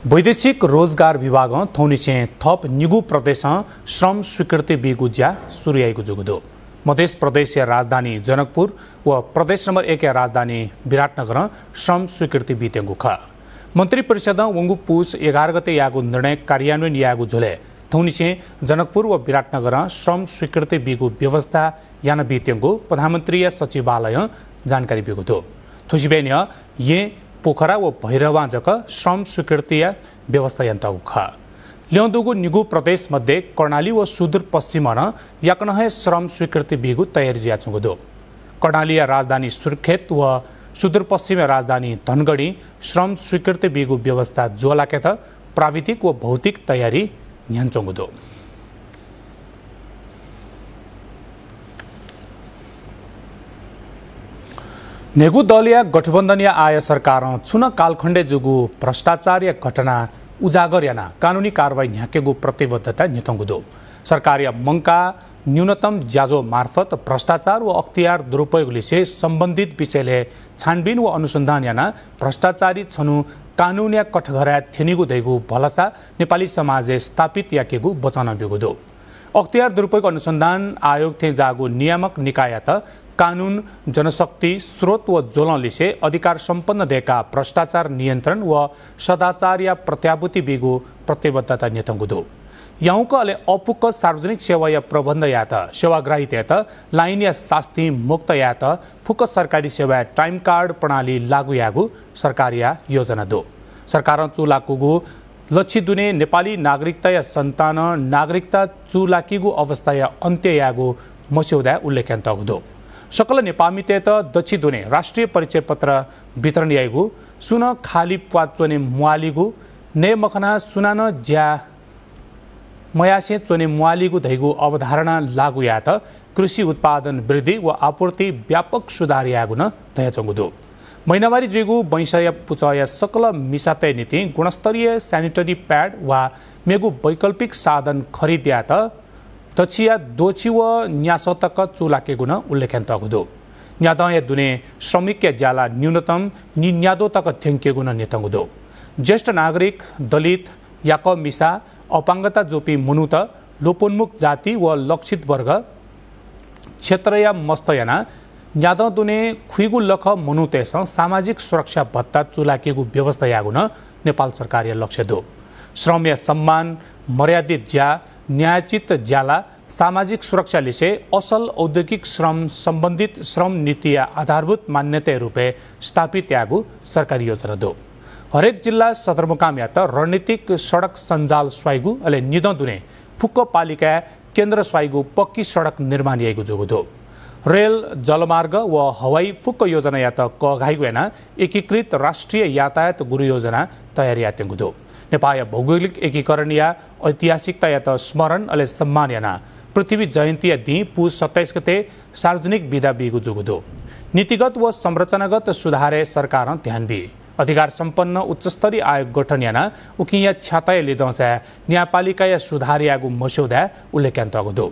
वैदेशिक रोजगार विभाग थौनिसे थप निगु प्रदेश श्रम स्वीकृति बिगुज्या सुरियाईको जुगुदो मध्य प्रदेश राजधानी जनकपुर व प्रदेश नंबर 1 राजधानी विराटनगर श्रम स्वीकृति बितेंगु ख मंत्री परिषद वंगु पुस 11 गते यागु निर्णय कार्यान्वयन यागु झोले थौनिसे जनकपुर व विराटनगर श्रम स्वीकृति बिगु व्यवस्था यान बितेंगु प्रधानमंत्री सचिवालय जानकारी बिगुदो थुसिबेन ये पोखरा व भैरवा जक श्रम स्वीकृति व्यवस्था यंतागु ख ल्याउँदुगु निगु प्रदेश मध्ये कर्णाली व सुदूर पश्चिम याकनहे श्रम स्वीकृति बिगु तयारी ज्याचुगुदो कर्णाली राजधानी सुर्खेत व सुदूर पश्चिम राजधानी धनगढ़ी श्रम स्वीकृति बिगु व्यवस्था जोलाकेत प्राविधिक व भौतिक तयारी न्यान्चुगुदो नेगु दलिया गठबन्धनीय आय सरकार छुन कालखण्डे जुगु भ्रष्टाचार घटना उजागर याना कानूनी कारवाही न्याकेगु प्रतिबद्धता नितंगुदो सरकारिया मंका न्यूनतम ज्याजो मार्फत भ्रष्टाचार व अख्तियार दुरुपयोग लिसे संबंधित विषयले छानबिन व अनुसन्धान याना भ्रष्टाचारी छनु कानूनिया कठघरा थेनिगु दैगु भलसा नेपाली समाज स्थापित याकेगु बचाउन बिगुदो अख्तियार दुरुपयोग अनुसन्धान आयोग थे जागु नियामक निकायत कानून जनशक्ति स्रोत व जोलन लिसे अधिकार सम्पन्न देका भ्रष्टाचार नियन्त्रण व सदाचार या प्रत्याभूति बिगु प्रतिबद्धता नेतंगुदो याउक अले अपुक सार्वजनिक सेवा या प्रबन्ध यात सेवाग्राही यात लाइन या शास्ति मुक्त यात फुक सरकारी सेवा टाइम कार्ड प्रणाली लागू यागु सरकारिया योजना दो सरकार चुलाकुगु लक्षित दुने नेपाली नागरिकता या सन्तान नागरिकता चुलाकीगु अवस्था या अन्त्य यागु मस्यौदा उल्लेखन्तगुदो सकल नेपामितेत दक्षिण दुने राष्ट्रिय परिचय पत्र वितरण याइगु सुन खाली पाचोने मुआलिगु ने मखना सुनान ज्या मयासे चोने मुआलिगु धैगु अवधारणा लागू यात कृषि उत्पादन वृद्धि व आपूर्ति व्यापक सुधार यागुन तयाचंगुदो महिनावारी जेगु वैंशय पुचय सकल मिसातय नीति गुणस्तरीय सैनिटरी पैड वा मेगु वैकल्पिक साधन खरीद यात तचिया दोची व न्यासतक चुलाके गुण उल्लेखन्तगुदो न्यादय दुने श्रमिक ज्याला न्यूनतम निन्यादो तक थ्यंके गुण नेतंगुदो ज्येष्ठ नागरिक दलित याक मिसा अपाङ्गता जोपी मुनुत लोपोन्मुख जाति व लक्षित वर्ग क्षेत्रया मस्तयना न्याद दुने खुइगु लख मुनुतेस सामाजिक सुरक्षा भत्ता चुलाकेगु व्यवस्था यागुन नेपाल सरकार लक्ष्य दो श्रम या सम्मान मर्यादित ज्या न्यायोचित ज्याला सामाजिक सुरक्षा लिसे असल औद्योगिक श्रम संबंधित श्रम नीति या आधारभूत मान्यता रूपे स्थापित यागु सरकारी योजना दो हरेक जिल्ला सदरमुकाम या त रणनीतिक सडक सञ्जाल स्वाइगु अले निद दुने फुक्क पालिका केन्द्र स्वाइगु पक्की सडक निर्माण याइगु जोगु दो रेल जलमार्ग व हवाई फुक्क योजना या त कघाइगु याना एकीकृत राष्ट्रिय यातायात गुरु योजना तयारी यातेगु दो नेपाल भौगोलिक एकीकरण या ऐतिहासिकता या त स्मरण अले सम्मान याना पृथ्वी जयन्ती या दी पुस 27 गते सार्वजनिक विदा बिगु जुगुदो नीतिगत व संरचनागत सुधारे सरकार ध्यान बि अधिकार सम्पन्न उच्चस्तरीय आयोग गठन याना उकिया छाताय लिदौसा न्यायपालिका या सुधार यागु मस्यौदा उल्लेखन्तगुदो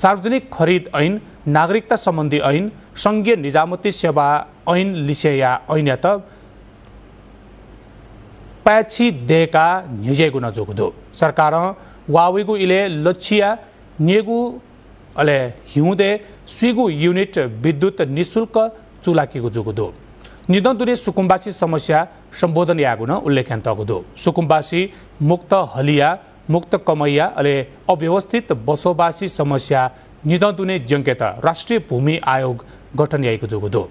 सार्वजनिक खरीद ऐन नागरिकता सम्बन्धी ऐन संघीय निजामती सेवा ऐन लिसेया ऐन या त पैछि देका न्युजेगु नजोगुदो सरकार वावेगु इले लक्षिया नेगु अले हिउँदे स्विगु युनिट विद्युत निशुल्क चुलाकीगु जोगुदो निदन दुने सुकुम्बासी समस्या सम्बोधन यागुन उल्लेखन्तगुदो सुकुम्बासी मुक्त हलिया मुक्त कमैया अले अव्यवस्थित बसोबासी समस्या निदन दुने जंकेत राष्ट्रिय भूमि आयोग गठन याइगु जोगुदो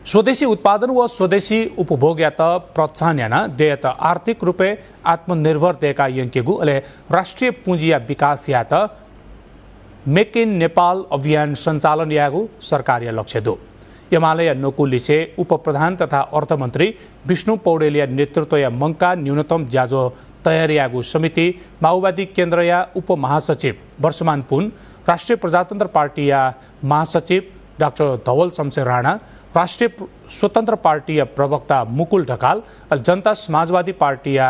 स्वदेशी उत्पादन व स्वदेशी उपभोग या त प्रोत्साहन याना दे त आर्थिक रूपे आत्मनिर्भर देका यंकेगु अले राष्ट्रिय पुँजी या विकास या त मेक इन नेपाल अभियान सञ्चालन यागु सरकारीय लक्ष्य दो एमाले नकुलिसे उप प्रधान तथा अर्थमन्त्री विष्णु पौडेलिया नेतृत्व या मंका न्यूनतम ज्याजो तयारी यागु समिति माओवादी केन्द्र या उप महासचिव वर्षमान पुन राष्ट्रिय प्रजातन्त्र पार्टी या महासचिव डाक्टर धवल शमशेर राणा राष्ट्रिय स्वतन्त्र पार्टी या प्रवक्ता मुकुल ढकाल जनता समाजवादी पार्टी या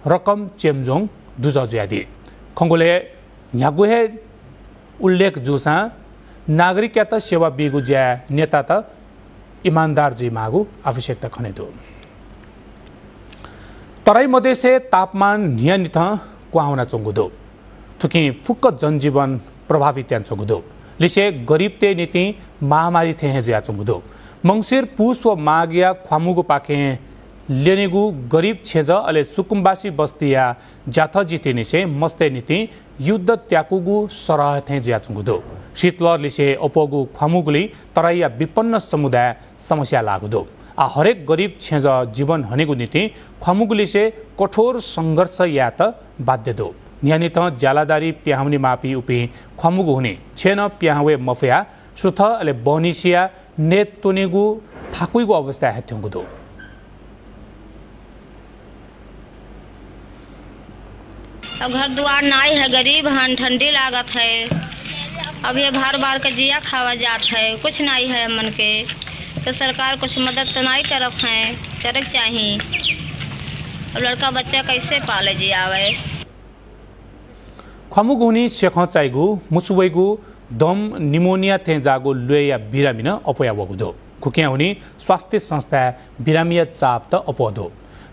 रकम चेमजोङ दुजजुयादी खङ्गोले न्यागुहे उल्लेख जुसा नागरिक या त सेवा बिगु ज्या नेता त ईमानदार जी मागु आवश्यकता खने दो तराई मधेसे तापमान नियमित कुहाउना चोंगुदो थुकी फुक्क जनजीवन प्रभावित चोंगुदो लिसे गरीब ते नीति महामारी थे हैं जुया चोंगुदो मंगसिर पुस व मागिया ख्वामुगु पाके लेनेगु गरीब छेज अले सुकुम्बासी बस्तिया जाथ जितिने से मस्ते नीति युद्ध त्याकुगु सरह थे जुया चोंगुदो शीतलर लिसे अपोगु ख्वामुगुली तराइया विपन्न समुदाय समस्या लागुदो आ हरेक गरीब छेज जीवन हनेगु नीति ख्वामुगुली से कठोर संघर्ष यात बाध्य दो नियमित जालादारी प्याहुनी मापी उपी ख्वामुगु हुने छेन प्याहुए मफिया सुथ अले बनिसिया नेत तोनेगु थाकुइगु अवस्था हेथ्यंगु दो घर द्वार नाई है, गरीब हन, ठंडी लागत है। अब ये बार बार का जिया खावा जात है, कुछ नहीं है मन के। तो सरकार कुछ मदद तो नहीं करत है, करक चाहिए। अब लड़का बच्चा कैसे पाले जियावे। ख्वामुगुनी शेख चाइगु मुसुवैगु दम निमोनिया थे जागु लुया बिरामिन अपोया वगुदो खुकिया हुनी स्वास्थ्य संस्था बिरामिया चाप त अपदो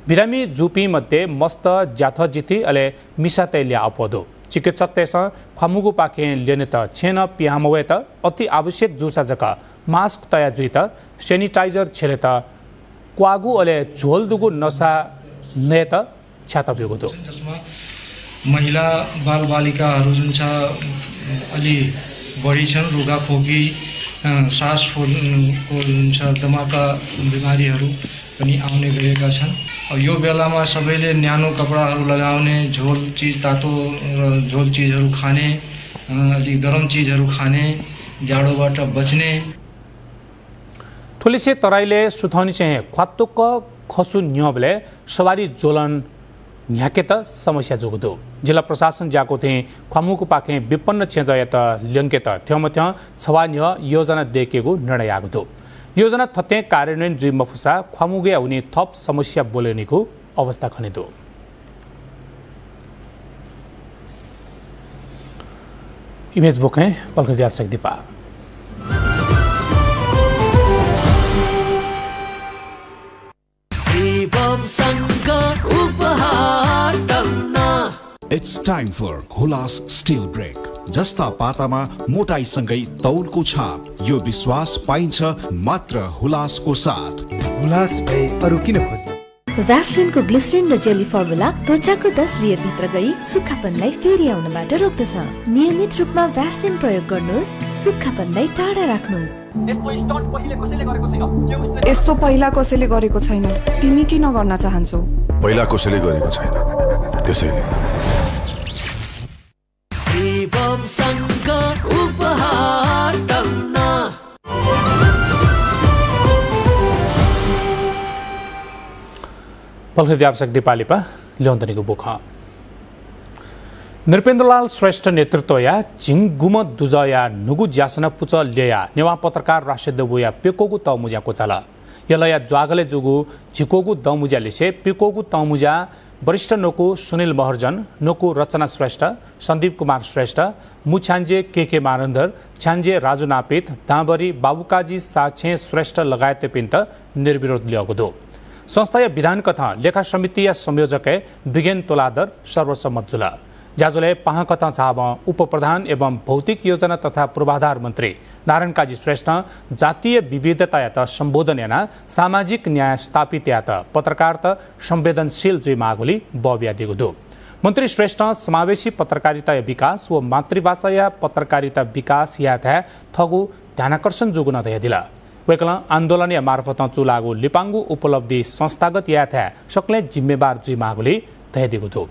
बिरामी जुपी मध्ये मस्त जाथ जिति अले मिसा तैलिया अपदो चिकित्सक तेस ख्वामुगु पाके लेने त छेन पिहामवे त अति आवश्यक जुसा जका मास्क तया जुइ त सैनिटाइजर छेले त क्वागु अले झोलदुगु नसा ने त छ्यात बिगुदो महिला बालबालिकाहरू जुन छ अलि बढी छन् रुगाखोकी सास फुल्को जुन छ दमाका बिमारीहरू पनि आउने गरेका छन्। अब यो बेलामा सबैले न्यानो कपडाहरू लगाउने झोल चिज तातो झोल चिजहरू खाने अलि गरम चिजहरू खाने जाडोबाट बच्ने थोलिसे तराईले सुथौनी चाहिँ ख्वात्तुक खसु न्यबले सवारी जोलन न्याके त समस्या जोगदो जिल्ला प्रशासन जाको थे ख्वामुको पाके विपन्न छेजय त ल्यङ्के त थ्यमथ्य छवान्य योजना देखेको निर्णय आगदो योजना थते कार्यान्वयन जुइ मफुसा ख्वामुगे हुने थप समस्या बोलेनीको अवस्था खनेदो इमेज बुक है पलक Dipa It's time for Hulas Steel Break. जस्ता पातामा मोटाइसँगै तौलको छाप यो विश्वास पाइन्छ मात्र हुलासको साथ। हुलास भए अरु किन खोज्नु? भ्यासलिनको ग्लिसरिन र जेली फर्मुला त्वचाको 10 लेयर भित्र गई सुक्खापनलाई फेरि आउनबाट रोक्दछ। नियमित रूपमा भ्यासलिन प्रयोग गर्नुहोस्, सुक्खापनलाई टाढा राख्नुहोस्। यस्तो पहिला कसैले गरेको छैन, तिमी किन गर्न चाहन्छौ? पहिला कसैले गरेको छैन, त्यसैले पल्ख व्यावसायिक दिपालिपा ल्याउँदनीको बुख नृपेन्द्रलाल श्रेष्ठ नेतृत्वया झिङगुम दुजया नुगु ज्यासन पुच ल्याया नेवा पत्रकार राष्ट्र देबुया पेकोगु तमुज्याको चाल यलया ज्वागले जुगु झिकोगु दमुज्यालिसे पेकोगु तमुज्या वरिष्ठ नोकु सुनिल महर्जन नोकु रचना श्रेष्ठ सन्दीप कुमार श्रेष्ठ मुछ्यान्जे के मानन्दर छ्यान्जे राजु नापित दाँबरी बाबुकाजी साछे श्रेष्ठ लगायत पिन्त निर्विरोध ल्याएको संस्थाय विधान कथा लेखा समिति या संयोजक विज्ञान तोलादर सर्वसम्मत जुला जाजुले पहा कथा छाब उप प्रधान एवं भौतिक योजना तथा पूर्वाधार मन्त्री नारायण काजी श्रेष्ठ जातीय विविधता यात सम्बोधन याना सामाजिक न्याय स्थापित यात पत्रकारिता संवेदनशील जुइ मागोली बबिया दिगुदो मन्त्री श्रेष्ठ समावेशी पत्रकारिता विकास व मातृभाषा या पत्रकारिता विकास यात थगु ध्यानाकर्षण जुगुन दया दिला वेकला आन्दोलन या मार्फत चुलागु लिपाङ्गु उपलब्धि संस्थागत यात सक्ले जिम्मेवार जुइ मागोली दया दिगुदो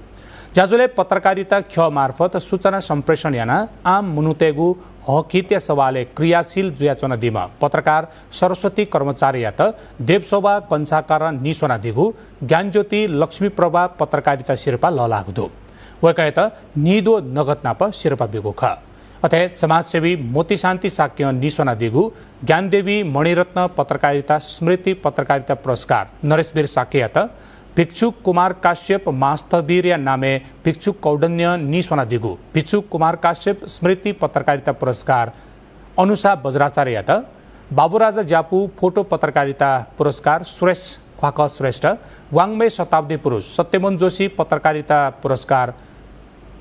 जाजुले पत्रकारिता ख मार्फत सूचना सम्प्रेषण याना आम मुनुतेगु हकित्य सवाले क्रियाशील जुयाचना दिमा पत्रकार सरस्वती कर्मचारी यात देवशोभा कंसाकार निसोना दिगु ज्ञानज्योति लक्ष्मी प्रभा पत्रकारिता शिरपा ललागुदो वकयत निदो नगद नाप शिरपा बिगुख अथे समाजसेवी मोती शान्ति साक्य निसोना दिगु ज्ञानदेवी मणिरत्न पत्रकारिता स्मृति पत्रकारिता पुरस्कार नरेशवीर साक्यत भिक्षुक कुमार काश्यप मास्तवीर या नामे भिक्षुक कौडन्य निसोना दिगु भिक्षुक कुमार काश्यप स्मृति पत्रकारिता पुरस्कार अनुषा बज्राचार्य बाबुराजा ज्यापू फोटो पत्रकारिता पुरस्कार सुरेश ख्वाक श्रेष्ठ वाङ्मय शताब्दी पुरुष सत्यमन जोशी पत्रकारिता पुरस्कार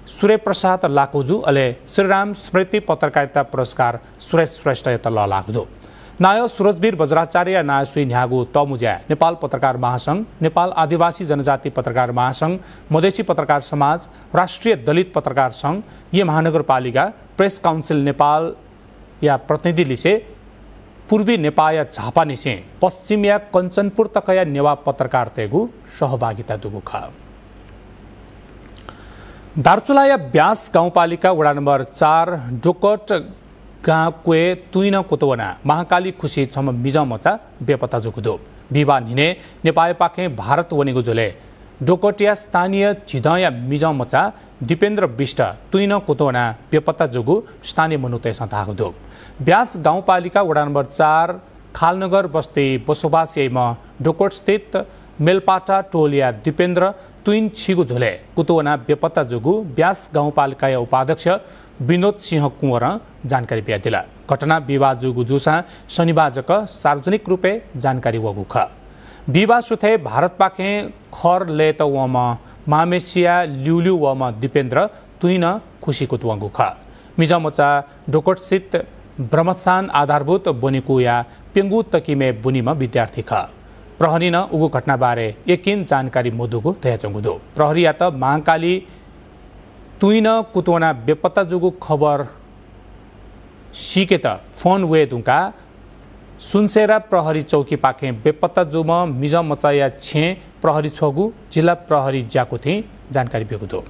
सूर्य प्रसाद लाकुजु अले श्रीराम स्मृति पत्रकारिता पुरस्कार सुरेश श्रेष्ठ यता ल लाग्दो नाय सुरजवीर वज्राचार्य नाय सुई न्यागु तमुज्या नेपाल पत्रकार महासंघ नेपाल आदिवासी जनजाति पत्रकार महासंघ मधेसी पत्रकार समाज राष्ट्रिय दलित पत्रकार संघ ये महानगरपालिका प्रेस काउन्सिल नेपाल या प्रतिनिधि लिसे पूर्वी नेपाल झापा निसे पश्चिमिया कञ्चनपुर तकया नेवा पत्रकार तेगु सहभागिता दुगुख दार्चुलाया ब्यास गाउँपालिका वडा नम्बर 4 डोकट गाँकुए तुइन कोतवना महाकाली खुसी छम मिजमचा बेपत्ता जुगुदो विवाह निने नेपाल पाखे भारत वनिगु जोले डोकटिया स्थानीय छिदया मिजमचा दीपेन्द्र विष्ट तुइन कोतवना बेपत्ता जुगु स्थानीय मनुते सतागुदो ब्यास गाउँपालिका वडा नम्बर 4 खालनगर बस्ती बसोबासीमा डोकोट स्थित मेलपाटा टोलिया दीपेन्द्र तुइन छिगु झोले कुतुवना बेपत्ता जुगु ब्यास गाउँपालिका उपाध्यक्ष विनोद सिंह कुँवर जानकारी दिला घटना विवाह जुगु जुसा शनिबारक सार्वजनिक रूपे जानकारी वगुख विवाह सुथे भारत पाखे खर लेत वम मामेसिया ल्युल्यु वम दीपेन्द्र तुइन खुशी कुतुवगुख मिजमचा डोकोट स्थित ब्रह्मस्थान आधारभूत बनिकु या पेङ्गु तकिमे बुनिमा विद्यार्थी ख प्रहरी न उगु घटनाबारे यकिन जानकारी मोदुगु तयाचंगुदो प्रहरी या त महाकाली तुइन कुतवना बेपत्ता जुगु खबर सिकेत फोन वे दुका सुनसेरा प्रहरी चौकी पाखे बेपत्ता जुम मिजम मचाया छे प्रहरी छोगु जिल्ला प्रहरी ज्याको थे जानकारी बेगुदो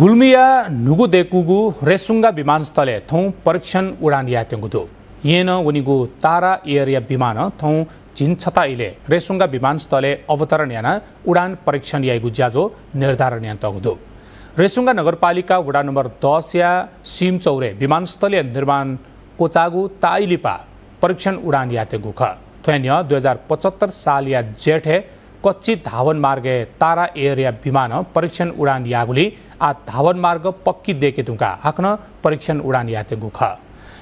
गुल्मिया नुगु देकुगु रेसुङ्गा विमानस्थले थौं परीक्षण उडान यातेगुदो येन वनिगु तारा एरिया विमान थौं जिनछता इले रेसुङ्गा विमानस्थले अवतरण याना उडान परीक्षण याइगु ज्याजो निर्धारण यान्तगुदो रेसुङ्गा नगरपालिका वडा नम्बर 10 या सिमचौरे विमानस्थलीय निर्माण कोचागु ताइलिपा परीक्षण उडान यातेगु ख थ्यान्य 2075 साल या जेठे कच्ची धावन मार्गे तारा एरिया विमान परीक्षण उडान यागुली आ धावन मार्ग पक्की देके तुका हाक्न परीक्षण उडान यातेगु ख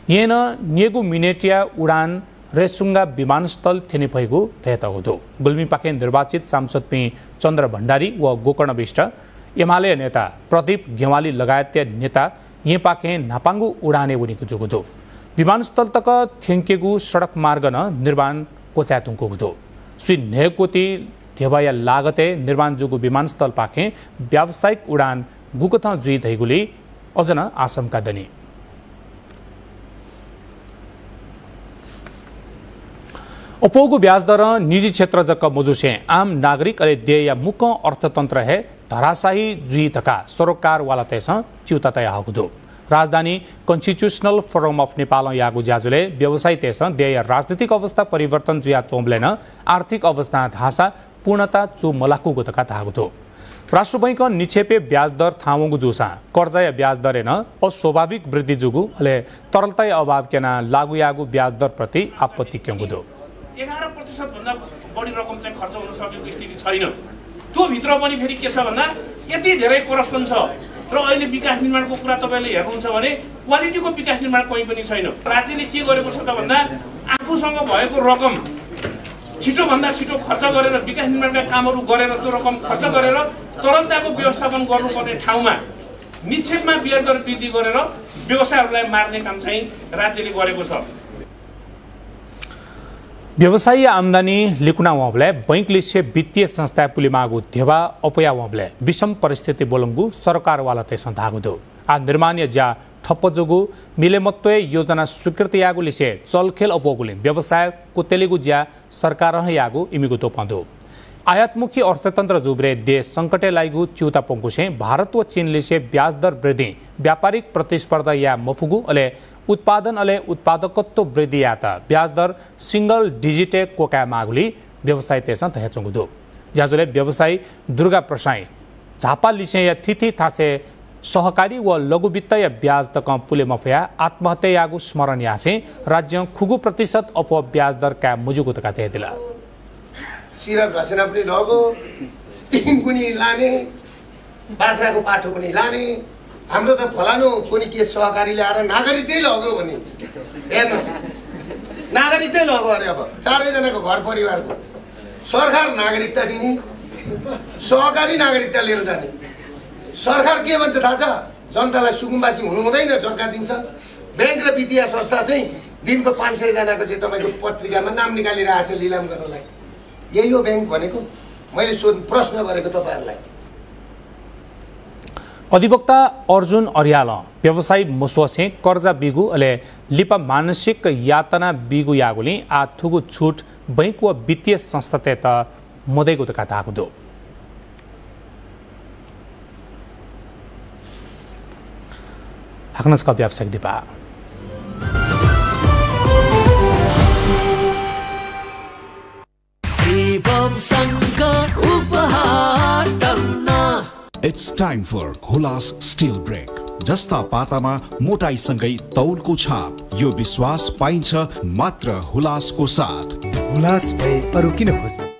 येन नेगु मिनेटिया उडान रेसुङ्गा विमानस्थल थेने भइगु थेतगुदो गुल्मी पाखे निर्वाचित सांसद पि चन्द्र भण्डारी व गोकर्ण विष्ट एमाले नेता प्रदीप गेवाली लगायत नेता ये पाखे नापाङ्गु उडाने उनीको जुगुदो विमानस्थल तक थेंकेगु सडक मार्ग न निर्माण कोच्यातुङको गुदो श्री नेकोती देवाया लागते निर्माण जुगु विमानस्थल पाखे व्यावसायिक उडान गुकथ जुई धैगुली अझन आशंका दनी अपोगु ब्याज दर निजी क्षेत्र जक मजुसे आम नागरिक अले देय मुख अर्थतन्त्र है धराशाही जुई तका सरोकार वाला तेस चिउता तय हगुदो राजधानी कन्स्टिट्युशनल फोरम अफ नेपाल यागु ज्याजुले व्यवसाय तेस देय राजनीतिक अवस्था परिवर्तन जुया चोम्लेन आर्थिक अवस्था धासा पूर्णता चु मलाकु गतका थागुदो राष्ट्र बैंक निक्षेपे ब्याज दर थामुगु जुसा कर्जा या ब्याज दर न अस्वाभाविक वृद्धि जुगु अले तरलता अभाव केना लागु यागु ब्याज दर प्रति आपत्ति क्यंगुदो 11% भन्दा बढी रकम चाहिँ खर्च हुन सकेको स्थिति छैन त्यो भित्र पनि फेरि के छ भन्दा यति धेरै करप्सन छ र अहिले विकास निर्माणको कुरा तपाईले हेर्नुहुन्छ भने क्वालिटीको विकास निर्माण कहीं पनि छैन राज्यले के गरेको छ त भन्दा आफूसँग भएको रकम छिटो भन्दा छिटो खर्च गरेर विकास निर्माणका कामहरू गरेर त्यो रकम खर्च गरेर तरलताको व्यवस्थापन गर्नुपर्ने ठाउँमा निक्षेपमा ब्याज दर वृद्धि गरेर व्यवसायहरूलाई मार्ने काम चाहिँ राज्यले गरेको छ व्यवसायी आमदानी लिकुना वबले बैंक लिसे वित्तीय संस्था पुलिमागु देवा अपया वबले विषम परिस्थिति बोलंगु सरकार वाला ते संधागुदो आ निर्माण ज्या ठप्प जोगु मिलेमत्वे योजना स्वीकृति यागु लिसे चलखेल अपोगुले व्यवसाय को तेलुगु ज्या सरकार यागु इमिगु तोपंदो आयातमुखी अर्थतन्त्र जुब्रे देश संकटे लागु चिउता पंकुसे भारत व चीन लिसे ब्याज दर वृद्धि व्यापारिक प्रतिस्पर्धा या मफुगु अले उत्पादन अले उत्पादकत्व वृद्धि या त ब्याज दर सिंगल डिजिटे कोका मागुली व्यवसाय तेस तहेचुगुदो ज्याजुले व्यवसायी दुर्गा प्रसाई झापा लिसे या थिथि थासे सहकारी व लघु वित्त या ब्याज तक पुले मफया आत्महत्या यागु स्मरण यासे राज्य खुगु प्रतिशत अप ब्याज दर का मुजुगु तका थे दिला सिरप घसेना पनि लगो टिम पनि लाने बाख्राको पाठो पनि लाने हाम्रो त फलानु कुनै के सहकारीले आएर नागरिक त्यही लग्यो भने हेर्नु नागरिकतै लगो अरे अब चारैजनाको घर परिवारको सरकार नागरिकता दिने सहकारी नागरिकता लिएर जाने सरकार के भन्छ थाहा छ जनतालाई सुकुम्बासी हुनु हुँदैन जग्गा दिन्छ ब्याङ्क र वित्तीय संस्था चाहिँ दिनको 500 जनाको चाहिँ तपाईँको पत्रिकामा नाम निकालिरहेको छ लिलाम गर्नलाई यही हो ब्याङ्क भनेको मैले प्रश्न गरेको तपाईँहरूलाई अधिवक्ता अर्जुन अर्याल व्यवसायी मुसोसे कर्जा बिगु अले लिपा मानसिक यातना बिगु यागुली आ थुगु छुट बैंक व वित्तीय संस्था त मोदैगु त कातागु हाकनसका व्यावसायिक Dipa It's time for Hulas Steel Break. जस्ता पातामा मोटाइसँगै तौलको छाप यो विश्वास पाइन्छ मात्र हुलासको साथ हुलास भए अरु किन खोज्नु